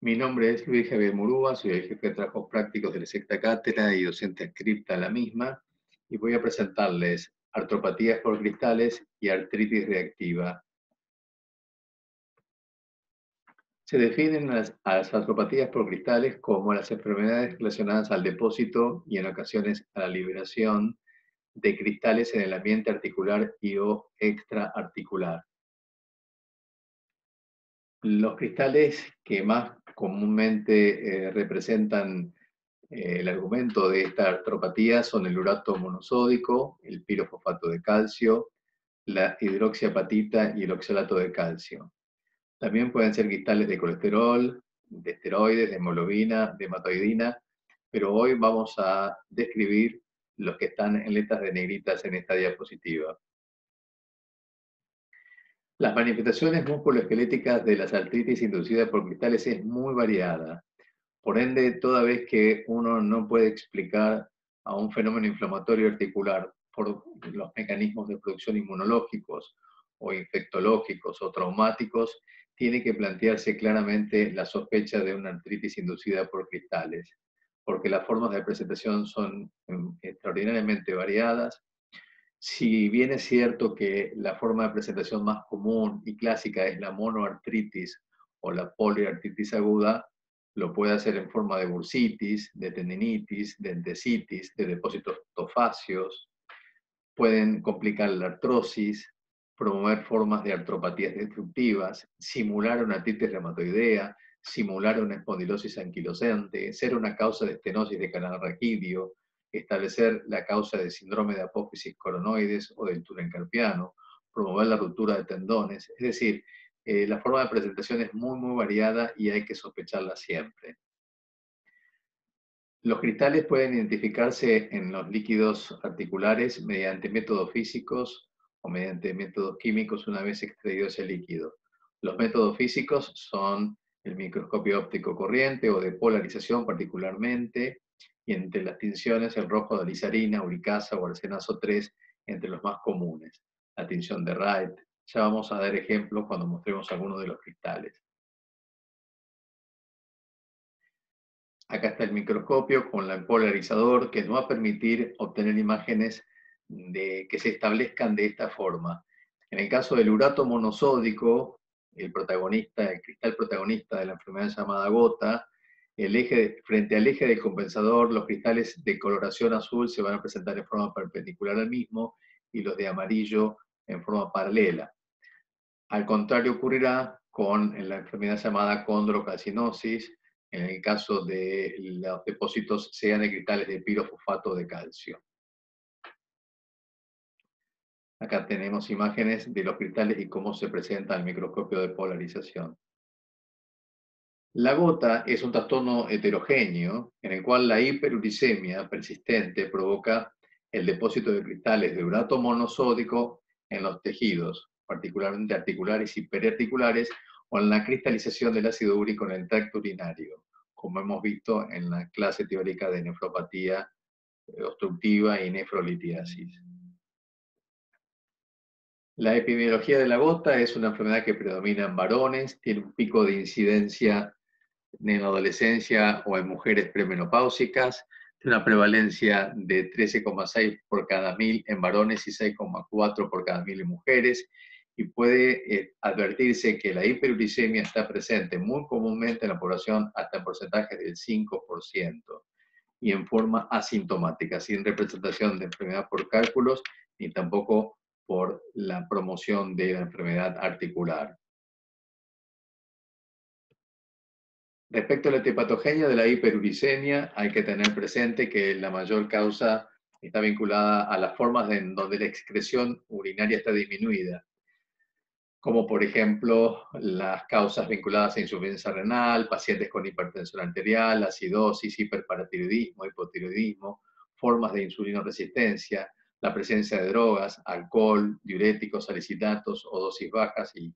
Mi nombre es Luis Javier Murúa, soy el jefe de trabajos prácticos de la sexta cátedra y docente adscripta a la misma, y voy a presentarles artropatías por cristales y artritis reactiva. Se definen a las artropatías por cristales como las enfermedades relacionadas al depósito y en ocasiones a la liberación de cristales en el ambiente articular y o extraarticular. Los cristales que más comúnmente representan el argumento de esta artropatía son el urato monosódico, el pirofosfato de calcio, la hidroxiapatita y el oxalato de calcio. También pueden ser cristales de colesterol, de esteroides, de hemoglobina, de hematoidina, pero hoy vamos a describir los que están en letras de negritas en esta diapositiva. Las manifestaciones musculoesqueléticas de las artritis inducidas por cristales es muy variada. Por ende, toda vez que uno no puede explicar a un fenómeno inflamatorio articular por los mecanismos de producción inmunológicos o infectológicos o traumáticos, tiene que plantearse claramente la sospecha de una artritis inducida por cristales, porque las formas de presentación son extraordinariamente variadas. Si bien es cierto que la forma de presentación más común y clásica es la monoartritis o la poliartritis aguda, lo puede hacer en forma de bursitis, de tendinitis, de entesitis, de depósitos tofáceos. Pueden complicar la artrosis, promover formas de artropatías destructivas, simular una artritis reumatoidea, simular una espondilosis anquilosante, ser una causa de estenosis de canal raquídeo, establecer la causa de síndrome de apófisis coronoides o del túnel carpiano, promover la ruptura de tendones. Es decir, la forma de presentación es muy variada y hay que sospecharla siempre. Los cristales pueden identificarse en los líquidos articulares mediante métodos físicos o mediante métodos químicos una vez extraído ese líquido. Los métodos físicos son el microscopio óptico corriente o de polarización particularmente, y entre las tinciones el rojo de alizarina, uricasa o arsenazo 3 entre los más comunes. La tinción de Wright. Ya vamos a dar ejemplos cuando mostremos algunos de los cristales. Acá está el microscopio con el polarizador que nos va a permitir obtener imágenes que se establezcan de esta forma. En el caso del urato monosódico, el cristal protagonista de la enfermedad llamada gota, frente al eje del compensador, los cristales de coloración azul se van a presentar en forma perpendicular al mismo y los de amarillo en forma paralela. Al contrario ocurrirá con la enfermedad llamada condrocalcinosis, en el caso de los depósitos sean de cristales de pirofosfato de calcio. Acá tenemos imágenes de los cristales y cómo se presenta el microscopio de polarización. La gota es un trastorno heterogéneo en el cual la hiperuricemia persistente provoca el depósito de cristales de urato monosódico en los tejidos, particularmente articulares y periarticulares, o en la cristalización del ácido úrico en el tracto urinario, como hemos visto en la clase teórica de nefropatía obstructiva y nefrolitiasis. La epidemiología de la gota es una enfermedad que predomina en varones, tiene un pico de incidencia en la adolescencia o en mujeres premenopáusicas, tiene una prevalencia de 13,6 por cada 1000 en varones y 6,4 por cada 1000 en mujeres, y puede advertirse que la hiperuricemia está presente muy comúnmente en la población hasta en porcentajes del 5% y en forma asintomática, sin representación de enfermedad por cálculos ni tampoco por la promoción de la enfermedad articular. Respecto a la etiopatogenia de la hiperuricemia, hay que tener presente que la mayor causa está vinculada a las formas en donde la excreción urinaria está disminuida, como por ejemplo las causas vinculadas a insuficiencia renal, pacientes con hipertensión arterial, acidosis, hiperparatiroidismo, hipotiroidismo, formas de insulinoresistencia, la presencia de drogas, alcohol, diuréticos, salicitatos o dosis bajas y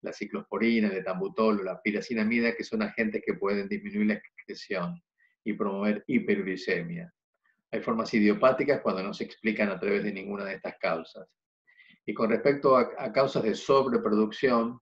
la ciclosporina, el etambutol o la piracinamida, que son agentes que pueden disminuir la excreción y promover hiperuricemia. Hay formas idiopáticas cuando no se explican a través de ninguna de estas causas. Y con respecto a causas de sobreproducción,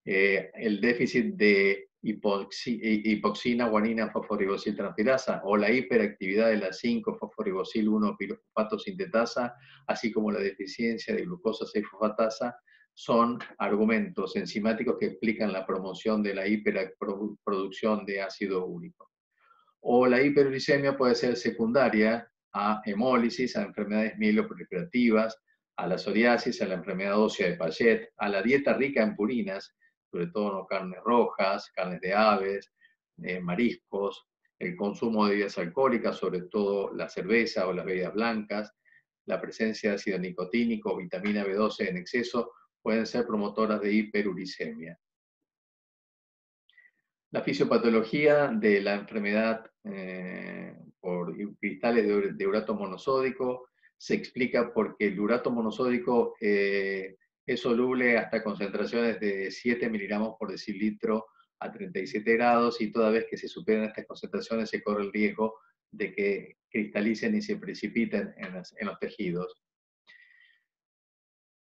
el déficit de hipoxina, guanina, fosforibosil transferasa, o la hiperactividad de la 5-fosforibosil 1-pirofosfato sintetasa, así como la deficiencia de glucosa 6-fosfatasa, son argumentos enzimáticos que explican la promoción de la hiperproducción de ácido úrico. O la hiperuricemia puede ser secundaria a hemólisis, a enfermedades mieloproliferativas, a la psoriasis, a la enfermedad ósea de Paget, a la dieta rica en purinas, sobre todo no carnes rojas, carnes de aves, mariscos, el consumo de bebidas alcohólicas, sobre todo la cerveza o las bebidas blancas, la presencia de ácido nicotínico o vitamina B12 en exceso pueden ser promotoras de hiperuricemia. La fisiopatología de la enfermedad por cristales de urato monosódico se explica porque el urato monosódico es soluble hasta concentraciones de 7 miligramos por decilitro a 37 grados y toda vez que se superan estas concentraciones se corre el riesgo de que cristalicen y se precipiten en los tejidos.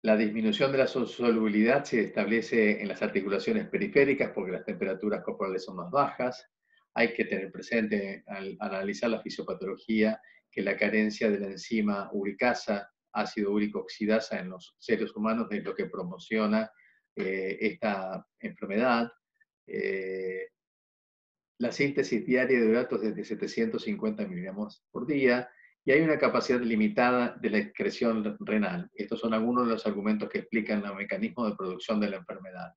La disminución de la solubilidad se establece en las articulaciones periféricas porque las temperaturas corporales son más bajas. Hay que tener presente al analizar la fisiopatología que la carencia de la enzima uricasa, ácido úrico oxidasa en los seres humanos es lo que promociona esta enfermedad. La síntesis diaria de uratos es de 750 miligramos por día y hay una capacidad limitada de la excreción renal. Estos son algunos de los argumentos que explican el mecanismo de producción de la enfermedad.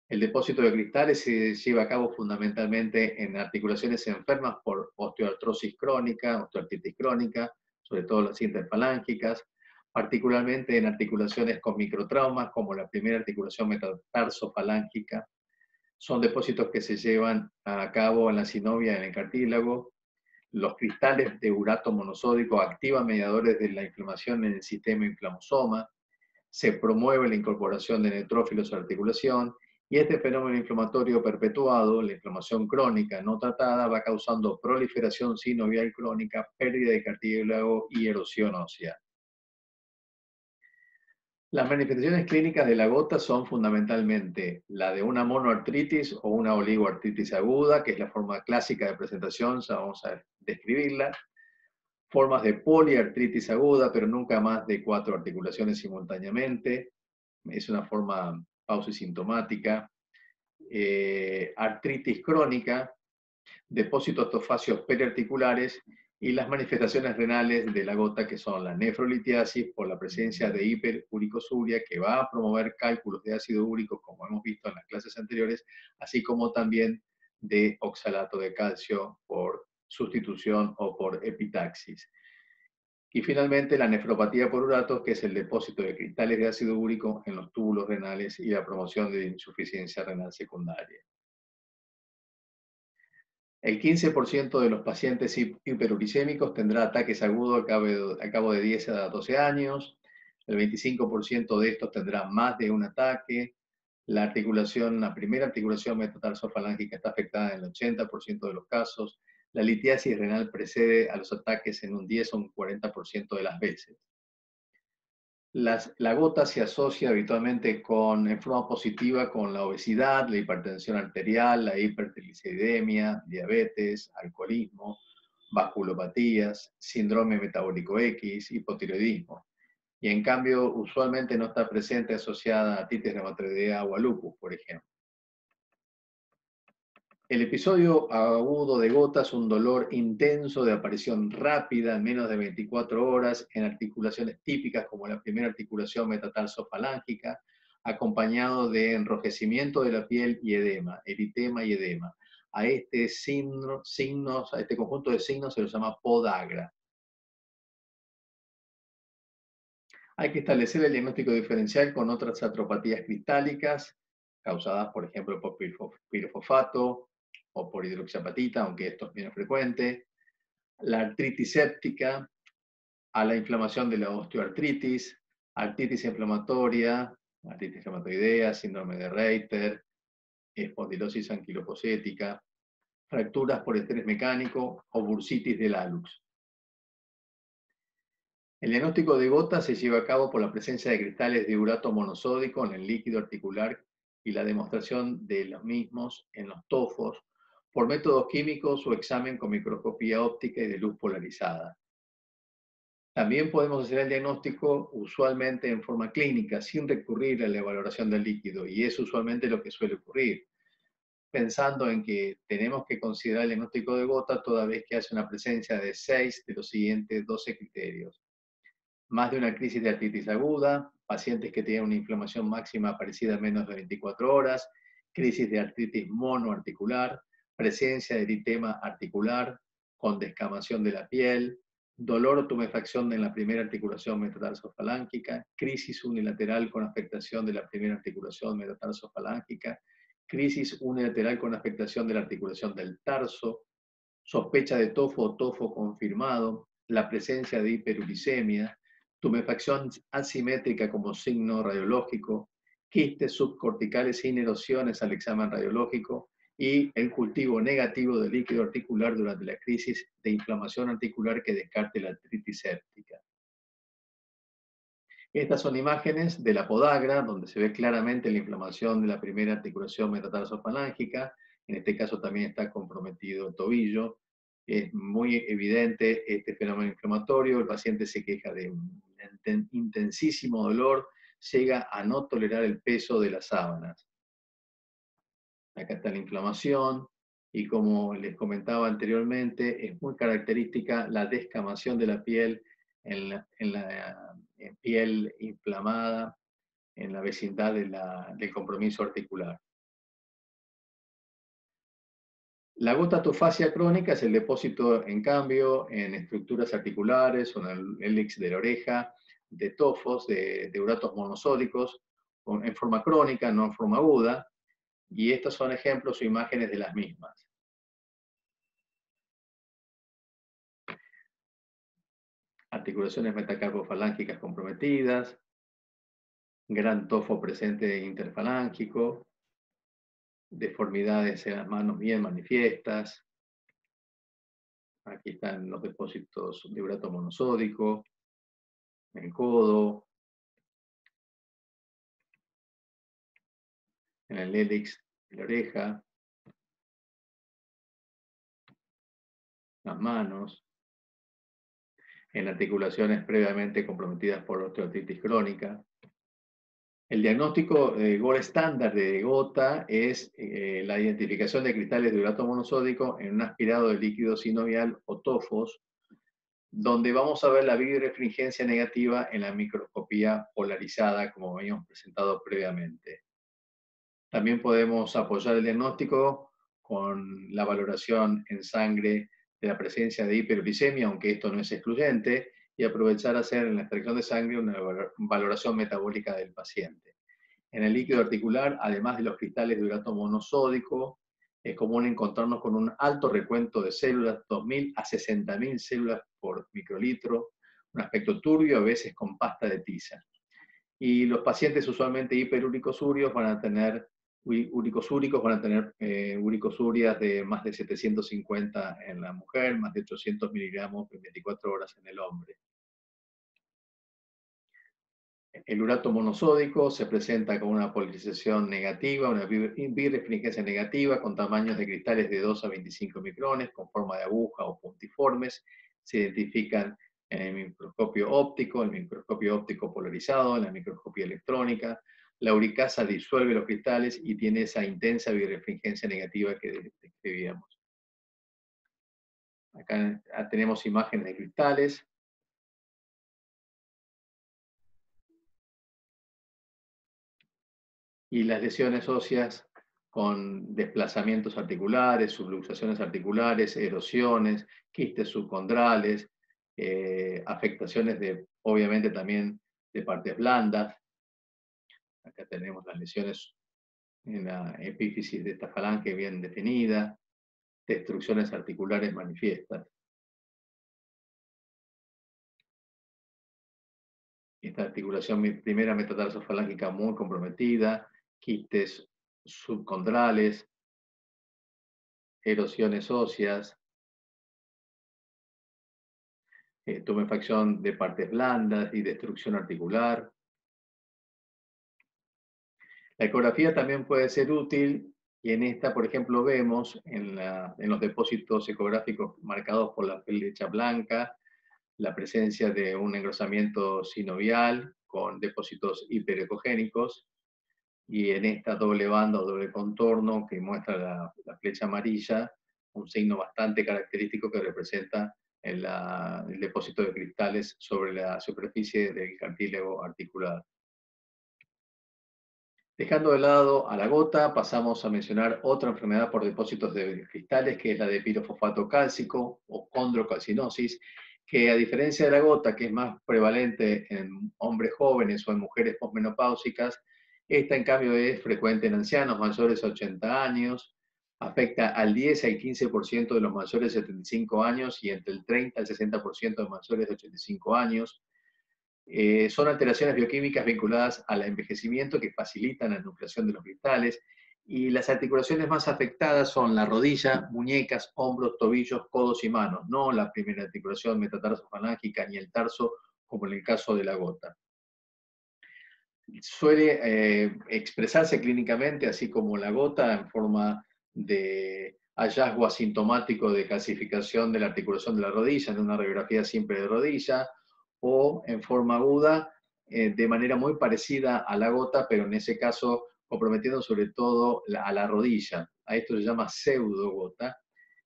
El depósito de cristales se lleva a cabo fundamentalmente en articulaciones enfermas por osteoartrosis crónica, osteoartritis crónica, sobre todo las interfalángicas, particularmente en articulaciones con microtraumas como la primera articulación metatarsofalángica. Son depósitos que se llevan a cabo en la sinovia, en el cartílago. Los cristales de urato monosódico activan mediadores de la inflamación en el sistema inflamosoma. Se promueve la incorporación de neutrófilos a la articulación y este fenómeno inflamatorio perpetuado, la inflamación crónica no tratada, va causando proliferación sinovial crónica, pérdida de cartílago y erosión ósea. Las manifestaciones clínicas de la gota son fundamentalmente la de una monoartritis o una oligoartritis aguda, que es la forma clásica de presentación, ya vamos a describirla. Formas de poliartritis aguda, pero nunca más de 4 articulaciones simultáneamente. Es una forma pausisintomática. Artritis crónica, depósitos tofáceos periarticulares y las manifestaciones renales de la gota, que son la nefrolitiasis por la presencia de hiperuricosuria, que va a promover cálculos de ácido úrico, como hemos visto en las clases anteriores, así como también de oxalato de calcio por sustitución o por epitaxis. Y finalmente la nefropatía por uratos, que es el depósito de cristales de ácido úrico en los túbulos renales y la promoción de insuficiencia renal secundaria. El 15% de los pacientes hiperuricémicos tendrá ataques agudos al cabo de 10 a 12 años. El 25% de estos tendrá más de un ataque. La primera articulación metatarsofalángica está afectada en el 80% de los casos. La litiasis renal precede a los ataques en un 10 o un 40% de las veces. La gota se asocia habitualmente en forma positiva con la obesidad, la hipertensión arterial, la hipertrigliceridemia, diabetes, alcoholismo, vasculopatías, síndrome metabólico X, hipotiroidismo. Y en cambio, usualmente no está presente asociada a artritis reumatoidea o a lupus, por ejemplo. El episodio agudo de gota es un dolor intenso de aparición rápida en menos de 24 horas en articulaciones típicas como la primera articulación metatarsofalángica, acompañado de enrojecimiento de la piel y edema, eritema y edema. A este conjunto de signos se los llama podagra. Hay que establecer el diagnóstico diferencial con otras atropatías cristálicas causadas, por ejemplo, por pirofosfato o por hidroxiapatita, aunque esto es menos frecuente. La artritis séptica, a la inflamación de la osteoartritis, artritis inflamatoria, artritis reumatoidea, síndrome de Reiter, espondilosis anquilopocética, fracturas por estrés mecánico o bursitis del hallux. El diagnóstico de gota se lleva a cabo por la presencia de cristales de urato monosódico en el líquido articular y la demostración de los mismos en los tofos por métodos químicos o examen con microscopía óptica y de luz polarizada. También podemos hacer el diagnóstico usualmente en forma clínica, sin recurrir a la valoración del líquido, y es usualmente lo que suele ocurrir, pensando en que tenemos que considerar el diagnóstico de gota toda vez que hace una presencia de 6 de los siguientes 12 criterios. Más de una crisis de artritis aguda, pacientes que tienen una inflamación máxima aparecida en menos de 24 horas, crisis de artritis monoarticular, presencia de eritema articular con descamación de la piel, dolor o tumefacción en la primera articulación metatarsofalángica, crisis unilateral con afectación de la primera articulación metatarsofalángica, crisis unilateral con afectación de la articulación del tarso, sospecha de tofo o tofo confirmado, la presencia de hiperuricemia, tumefacción asimétrica como signo radiológico, quistes subcorticales sin erosiones al examen radiológico y el cultivo negativo de líquido articular durante la crisis de inflamación articular que descarte la artritis séptica. Estas son imágenes de la podagra, donde se ve claramente la inflamación de la primera articulación metatarsofalángica. En este caso también está comprometido el tobillo. Es muy evidente este fenómeno inflamatorio. El paciente se queja de un intensísimo dolor, llega a no tolerar el peso de las sábanas. Acá está la inflamación y, como les comentaba anteriormente, es muy característica la descamación de la piel en la piel inflamada en la vecindad del compromiso articular. La gotatofasia crónica es el depósito, en cambio, en estructuras articulares o en el hélix de la oreja de tofos, de uratos monosódicos, en forma crónica, no en forma aguda, y estos son ejemplos o imágenes de las mismas. Articulaciones metacarpofalángicas comprometidas, gran tofo presente interfalángico, deformidades en las manos bien manifiestas. Aquí están los depósitos de urato monosódico, en el codo, en el hélix de la oreja, las manos, en articulaciones previamente comprometidas por osteoartritis crónica. El diagnóstico gold estándar de gota es la identificación de cristales de urato monosódico en un aspirado de líquido sinovial o tofos, donde vamos a ver la birefringencia negativa en la microscopía polarizada, como habíamos presentado previamente. También podemos apoyar el diagnóstico con la valoración en sangre de la presencia de hiperuricemia, aunque esto no es excluyente, y aprovechar a hacer en la extracción de sangre una valoración metabólica del paciente. En el líquido articular, además de los cristales de urato monosódico, es común encontrarnos con un alto recuento de células, 2.000 a 60.000 células por microlitro, un aspecto turbio, a veces con pasta de tiza. Y los pacientes usualmente hiperuricosúricos van a tener uricosurias de más de 750 en la mujer, más de 800 miligramos en 24 horas en el hombre. El urato monosódico se presenta con una polarización negativa, una birefringencia negativa, con tamaños de cristales de 2 a 25 micrones, con forma de aguja o puntiformes. Se identifican en el microscopio óptico polarizado, en la microscopía electrónica. La uricasa disuelve los cristales y tiene esa intensa birefringencia negativa que describíamos. Acá tenemos imágenes de cristales. Y las lesiones óseas con desplazamientos articulares, subluxaciones articulares, erosiones, quistes subcondrales, afectaciones obviamente también de partes blandas. Acá tenemos las lesiones en la epífisis de esta falange bien definida, destrucciones articulares manifiestas. Esta articulación primera metatarsofalángica muy comprometida, quistes subcondrales, erosiones óseas, tumefacción de partes blandas y destrucción articular. La ecografía también puede ser útil y en esta, por ejemplo, vemos en los depósitos ecográficos marcados por la flecha blanca la presencia de un engrosamiento sinovial con depósitos hiperecogénicos y en esta doble banda o doble contorno que muestra la flecha amarilla, un signo bastante característico que representa el depósito de cristales sobre la superficie del cartílago articular. Dejando de lado a la gota, pasamos a mencionar otra enfermedad por depósitos de cristales, que es la de pirofosfato cálcico o condrocalcinosis, que a diferencia de la gota, que es más prevalente en hombres jóvenes o en mujeres posmenopáusicas, esta en cambio es frecuente en ancianos mayores a 80 años, afecta al 10 al 15% de los mayores de 75 años y entre el 30 al 60% de mayores de 85 años. Son alteraciones bioquímicas vinculadas al envejecimiento que facilitan la nucleación de los cristales y las articulaciones más afectadas son la rodilla, muñecas, hombros, tobillos, codos y manos, no la primera articulación metatarsofalángica ni el tarso como en el caso de la gota. Suele expresarse clínicamente, así como la gota, en forma de hallazgo asintomático de calcificación de la articulación de la rodilla en una radiografía simple de rodilla, o en forma aguda, de manera muy parecida a la gota, pero en ese caso comprometiendo sobre todo a la rodilla. A esto se llama pseudogota,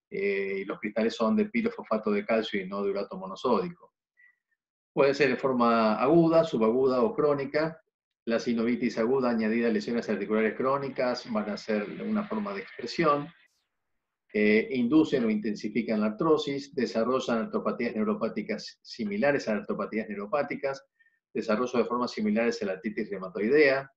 y los cristales son de pirofosfato de calcio y no de urato monosódico. Puede ser de forma aguda, subaguda o crónica. La sinovitis aguda añadida a lesiones articulares crónicas van a ser una forma de expresión. Inducen o intensifican la artrosis, desarrollan artropatías neuropáticas similares a artropatías neuropáticas, desarrollo de formas similares a la artritis reumatoidea,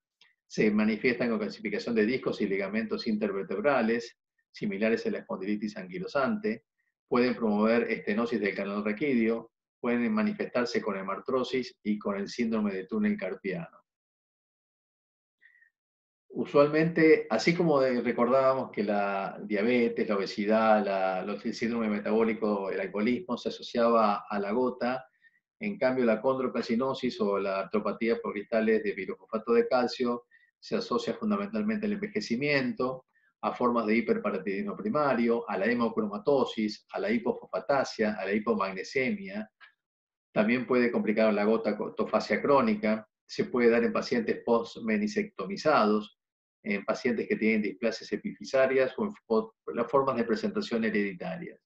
se manifiestan con calcificación de discos y ligamentos intervertebrales, similares a la espondilitis anquilosante, pueden promover estenosis del canal raquídeo, pueden manifestarse con hemartrosis y con el síndrome de túnel carpiano. Usualmente, así como recordábamos que la diabetes, la obesidad, el síndrome metabólico, el alcoholismo se asociaba a la gota, en cambio la condrocalcinosis o la artropatía por cristales de pirofosfato de calcio se asocia fundamentalmente al envejecimiento, a formas de hiperparatidismo primario, a la hemocromatosis, a la hipofosfatasia, a la hipomagnesemia. También puede complicar la gotofasia crónica, se puede dar en pacientes post-menisectomizados, en pacientes que tienen displasias epifisarias o en las formas de presentación hereditarias.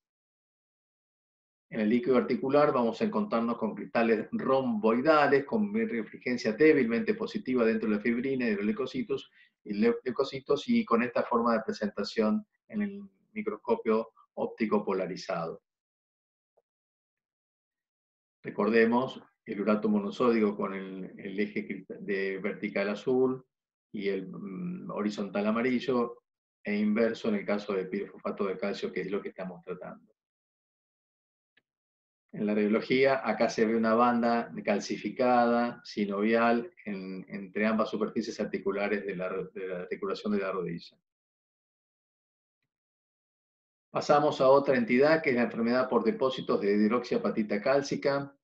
En el líquido articular vamos a encontrarnos con cristales romboidales con refrigencia débilmente positiva dentro de la fibrina y de los leucocitos y con esta forma de presentación en el microscopio óptico polarizado. Recordemos el urato monosódico con el eje de vertical azul y el horizontal amarillo e inverso en el caso de pirofosfato de calcio, que es lo que estamos tratando. En la radiología, acá se ve una banda calcificada, sinovial, entre ambas superficies articulares de la articulación de la rodilla. Pasamos a otra entidad, que es la enfermedad por depósitos de hidroxiapatita cálcica.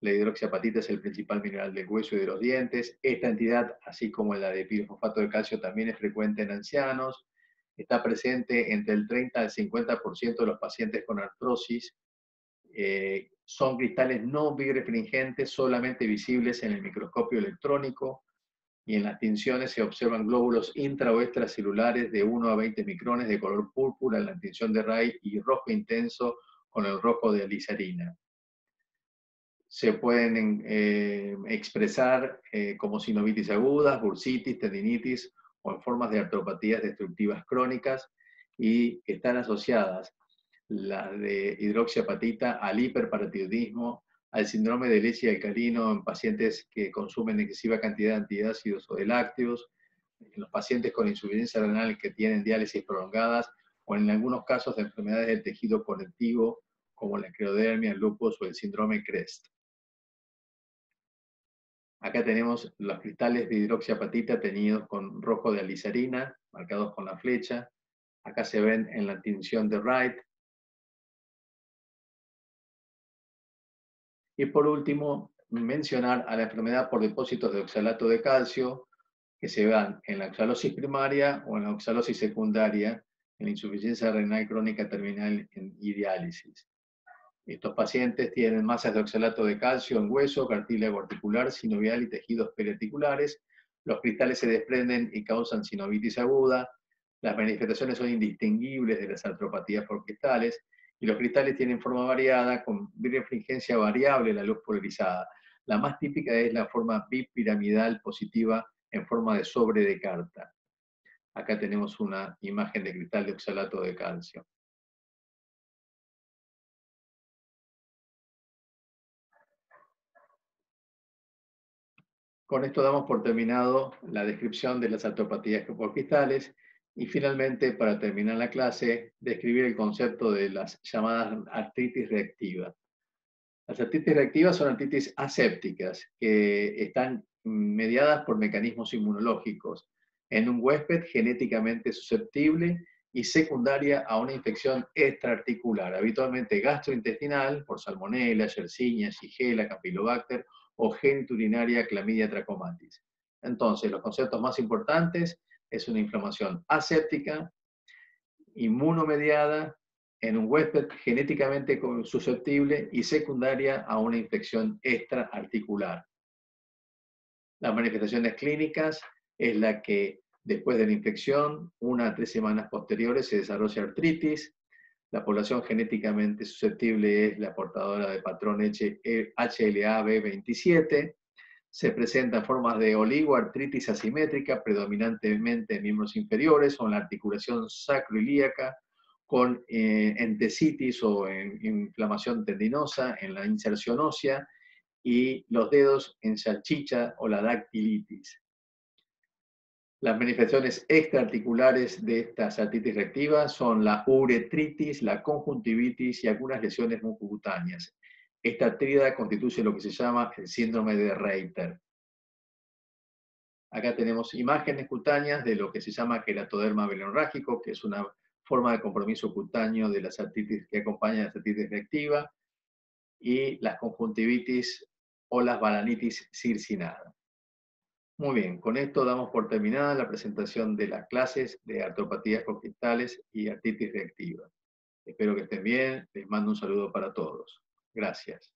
La hidroxiapatita es el principal mineral del hueso y de los dientes. Esta entidad, así como la de pirofosfato de calcio, también es frecuente en ancianos. Está presente entre el 30 al 50% de los pacientes con artrosis. Son cristales no birefringentes, solamente visibles en el microscopio electrónico, y en las tinciones se observan glóbulos intra o extracelulares de 1 a 20 micrones de color púrpura en la tinción de Ray y rojo intenso con el rojo de alizarina. Se pueden expresar como sinovitis agudas, bursitis, tendinitis o en formas de artropatías destructivas crónicas, y están asociadas la de hidroxiapatita al hiperparatidismo, al síndrome de leche alcalino en pacientes que consumen excesiva cantidad de antiácidos o de lácteos, en los pacientes con insuficiencia renal que tienen diálisis prolongadas, o en algunos casos de enfermedades del tejido conectivo como la esclerodermia, el lupus o el síndrome CREST. Acá tenemos los cristales de hidroxiapatita teñidos con rojo de alizarina, marcados con la flecha. Acá se ven en la tinción de Wright. Y por último, mencionar a la enfermedad por depósitos de oxalato de calcio, que se dan en la oxalosis primaria o en la oxalosis secundaria, en la insuficiencia renal crónica terminal y diálisis. Estos pacientes tienen masas de oxalato de calcio en hueso, cartílago articular, sinovial y tejidos periarticulares. Los cristales se desprenden y causan sinovitis aguda. Las manifestaciones son indistinguibles de las artropatías por cristales y los cristales tienen forma variada con birefringencia variable en la luz polarizada. La más típica es la forma bipiramidal positiva en forma de sobre de carta. Acá tenemos una imagen de cristal de oxalato de calcio. Con esto damos por terminado la descripción de las artropatías por cristales y finalmente, para terminar la clase, describir el concepto de las llamadas artritis reactivas. Las artritis reactivas son artritis asépticas que están mediadas por mecanismos inmunológicos en un huésped genéticamente susceptible y secundaria a una infección extraarticular, habitualmente gastrointestinal por salmonella, yersinia, shigella, campylobacter o genitourinaria clamidia trachomatis. Entonces, los conceptos más importantes es una inflamación aséptica, inmunomediada, en un huésped genéticamente susceptible y secundaria a una infección extraarticular. Las manifestaciones clínicas es la que después de la infección, 1 a 3 semanas posteriores, se desarrolla artritis. La población genéticamente susceptible es la portadora de patrón HLA-B27. Se presentan formas de oligoartritis asimétrica, predominantemente en miembros inferiores o en la articulación sacroilíaca, con entesitis o inflamación tendinosa en la inserción ósea y los dedos en salchicha o la dactilitis. Las manifestaciones extraarticulares de estas artritis reactivas son la uretritis, la conjuntivitis y algunas lesiones mucocutáneas. Esta tríada constituye lo que se llama el síndrome de Reiter. Acá tenemos imágenes cutáneas de lo que se llama queratoderma benorrágico, que es una forma de compromiso cutáneo de las artritis que acompaña a la artritis reactiva, y las conjuntivitis o las balanitis circinada. Muy bien, con esto damos por terminada la presentación de las clases de artropatías conquistales y artritis reactiva. Espero que estén bien, les mando un saludo para todos. Gracias.